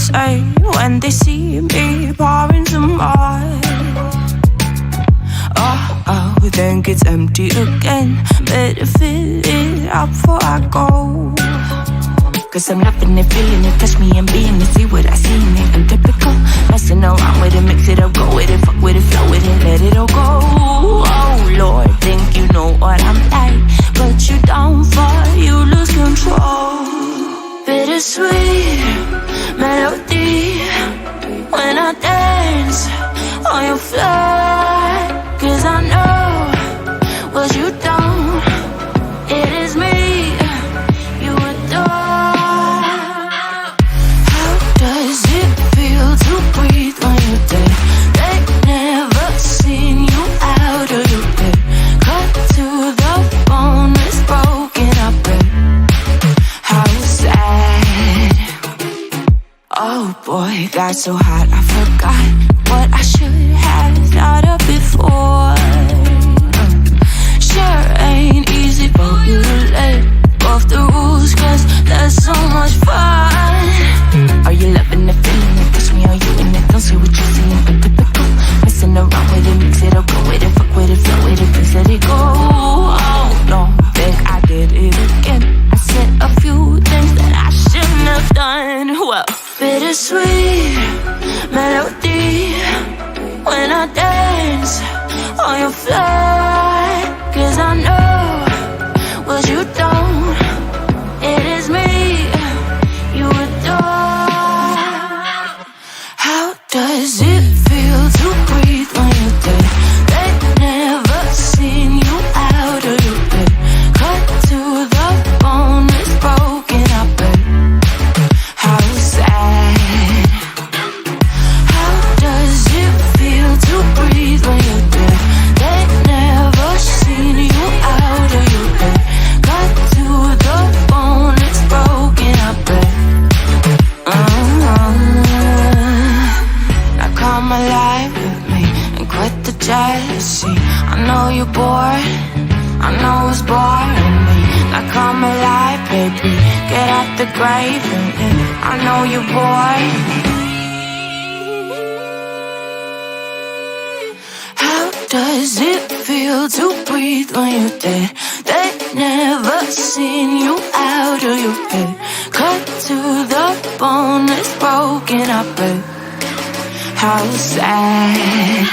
say when they see me pouring some more? Oh, then gets empty again. Better fill it up before I go. Cause I'm loving it, feeling it, touch me and being it. See what I see in it, I'm typical. Messing around with it, mix it up, go with it, fuck with it, flow with it, let it all go. Oh Lord, think you know what I'm like, but you don't fall, you lose control. Bittersweet melody when I dance on your floor. Cause I know what you don't, it is me you adore. How does it feel to breathe when you're dead? They've never seen you out of your bed. Cut to the bone, it's broken up red. How sad. Oh boy, got so hot I forgot what I should have thought of before. Sure ain't easy, but you let go of the rules, cause there's so much fun. Are you loving the feeling it? Touch me, are you in it? Don't say what you're seeing, but typical. Messing around with it, mix it up, go with it, fuck with it, flow with it, please let it go. Oh, no, think I did it again. I said a few things that I shouldn't have done. Well, bittersweet melody when I dance on your floor. Cause I know what you don't, it is me you adore. How does it feel to breathe when you're dead? They've never seen you out of your bed. Cut to the bone, it's broken up red. How sad. How does it feel to breathe when you're dead? They've never seen you out of your bed. Cut to the bone, it's broken up red. Now come alive with me and quit the jealousy. I know you're bored, I know it's boring me. Now come alive, baby, get out the grave and I know you're bored. How does it feel to breathe when you're dead? They've never seen you out of your bed. Cut to the bone, it's broken up red. How sad.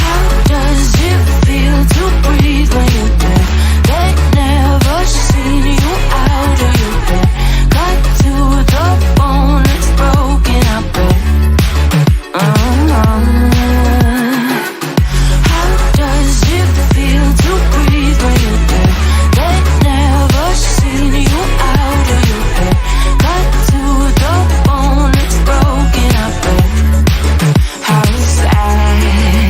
How does it feel to breathe when you're dead? They've never seen you out of your bed. Cut to the bone, it's broken up red. How does it feel to breathe when you're dead? They've never seen you out of your bed. Cut to the bone, it's broken up red. How sad.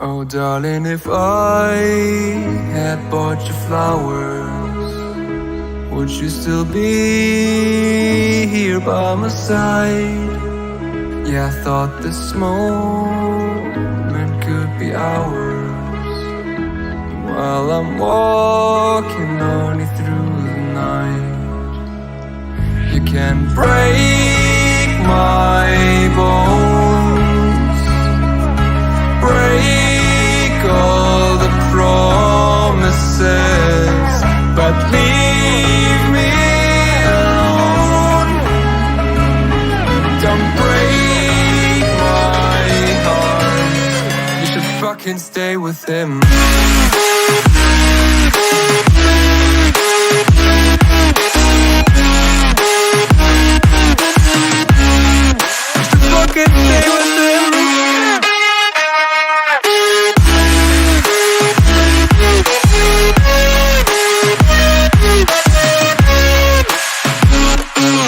Oh darling, if I had bought you flowers, would you still be here by my side? Yeah, I thought this moment could be ours, while I'm walking only through the night. You can break my bones, break all the promises, but leave me alone. Don't break my heart, you should fucking stay with him. You should fucking stay with him.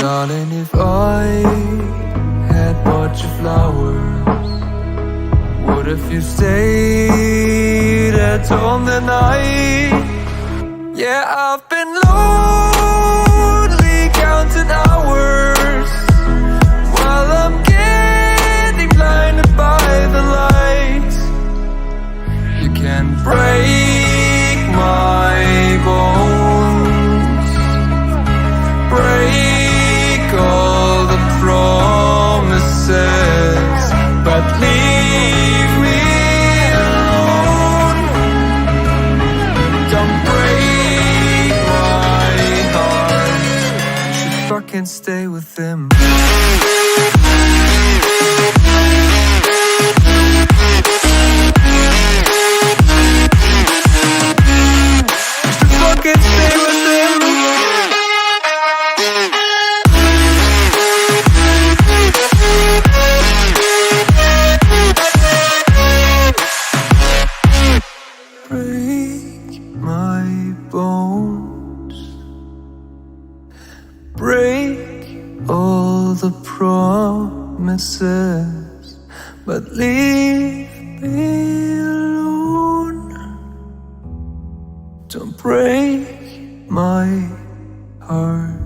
Darling, if I had bought you flowers, what if you stayed at home the night? Yeah, I've been lonely counting hours while I'm getting blind and break my bones. Break all the promises, but leave me alone. Don't break my heart. You should fucking stay with him. Promises, but leave me alone. Don't break my heart.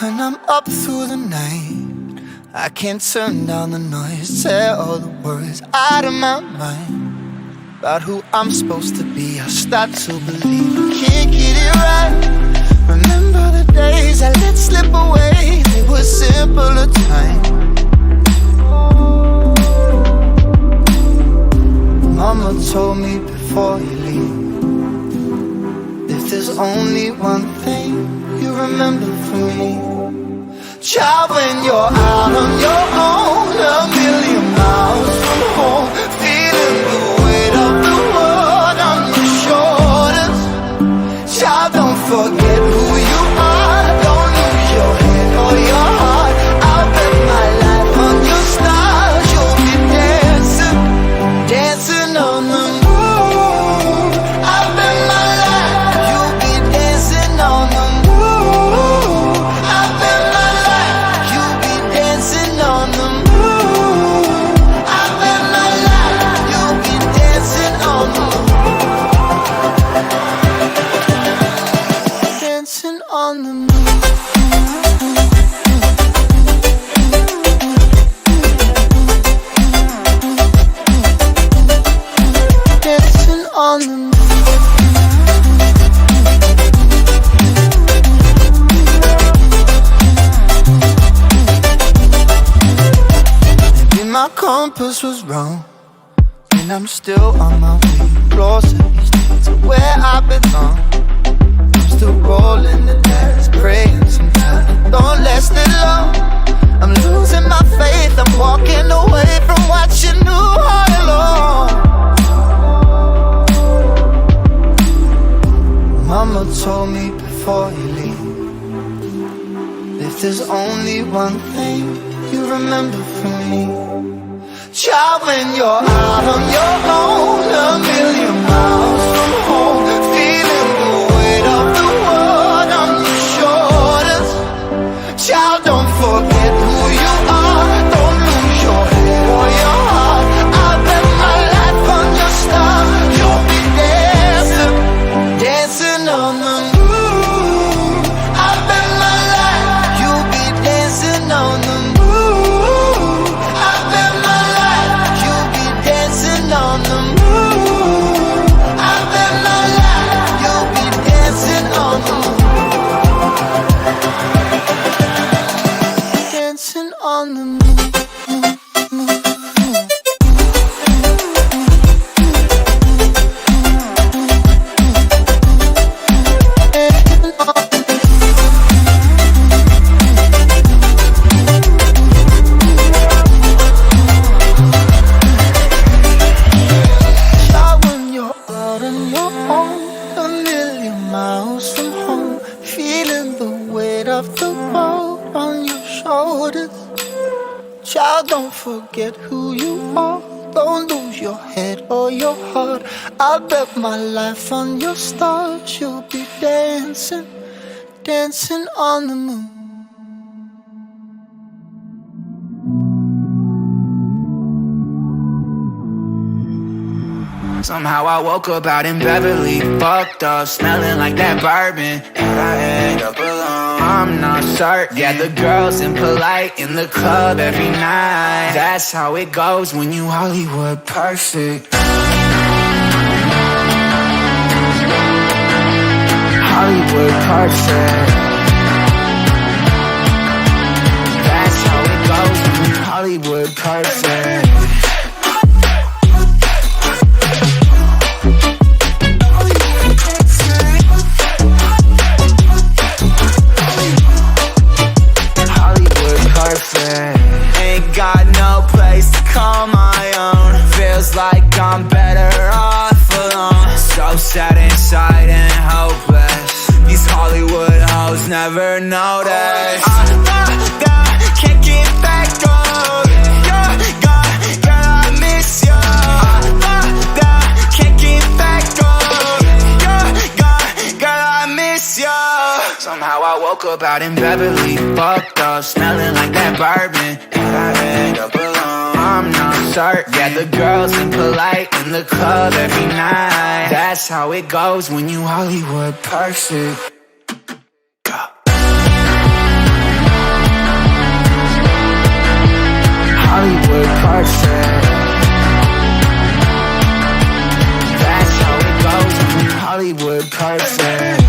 When I'm up through the night, I can't turn down the noise, tear all the words out of my mind about who I'm supposed to be. I start to believe I can't get it right. Remember the days I let slip away, they were simpler times. Mama told me before you leave, if there's only one thing you remember from me, child, when you're out on your own, a million miles from home, feeling the weight of the world on your shoulders. Child, don't forget who you are, don't lose your head or your heart. I'll bet my life on your stars, you'll be dancing, dancing on the moon. I'll bet my life, you'll be dancing on the moon. I'll bet my life, you'll be dancing on the moon. I bet my life, you'll be dancing on the moon. Dancing on the moon. Dancing on the moon. My compass was wrong, and I'm still on my way closer each day to where I belong. I'm still rolling the dice, praying sometimes don't last it long. I'm losing my faith, I'm walking away from what you knew all along. Mama told me before you leave, if there's only one thing you remember from me, child, when you're out on your own, a million miles from home, feeling the weight of the world on your shoulders. Child, don't forget who you are, don't lose your head or your heart. I'll bet my life on your star, you'll be dancing, dancing on the moon. I'll bet my life, you'll be dancing on the moon. I'll bet my life, you'll be dancing on the moon. I bet my life, you'll be dancing on the moon. Dancing on the moon. Don't forget who you are, don't lose your head or your heart. I'll bet my life on your stars, you'll be dancing, dancing on the moon. Somehow I woke up out in Beverly, fucked up, smelling like that bourbon. And I end up alone, I'm not certain. Yeah, the girls impolite in the club every night. That's how it goes when you Hollywood perfect. Hollywood perfect. That's how it goes when you Hollywood perfect. Ain't got no place to call my own. Feels like I'm better off alone. So sad inside and hopeless. These Hollywood hoes never notice. Can't get back on. You're gone, girl, I miss you. Can't get back on. You're gone, girl, I miss you. Somehow I woke up out in Beverly, fucked up, smelling like that bourbon. And I end up alone, I'm not certain. Yeah, the girls impolite in the club every night. That's how it goes when you Hollywood perfect. Hollywood perfect. That's how it goes when you Hollywood perfect.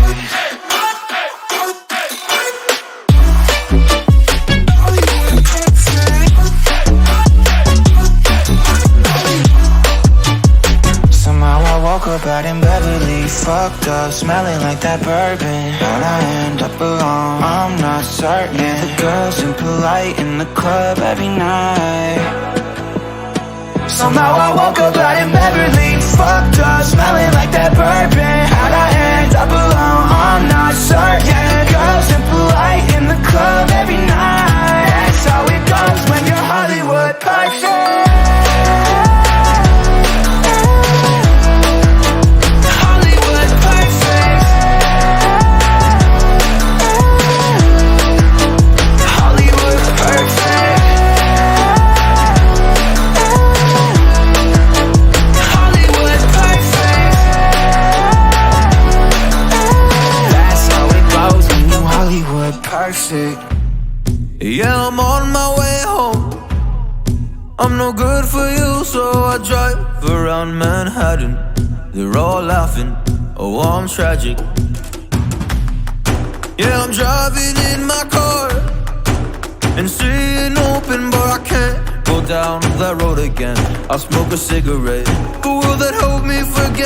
Woke up out in Beverly, fucked up, smelling like that bourbon. How'd I end up alone? I'm not certain. Yeah, the girls impolite in the club every night. Somehow I woke up out in Beverly, fucked up, smelling like that bourbon. How'd I end up alone? I'm not certain. Yeah, the girls impolite in the club every night. That's how it goes when you're Hollywood perfect. Yeah, I'm on my way home. I'm no good for you, so I drive around Manhattan. They're all laughing, oh, I'm tragic. Yeah, I'm driving in my car and seeing open, but I can't go down that road again. I'll smoke a cigarette, but will that help me forget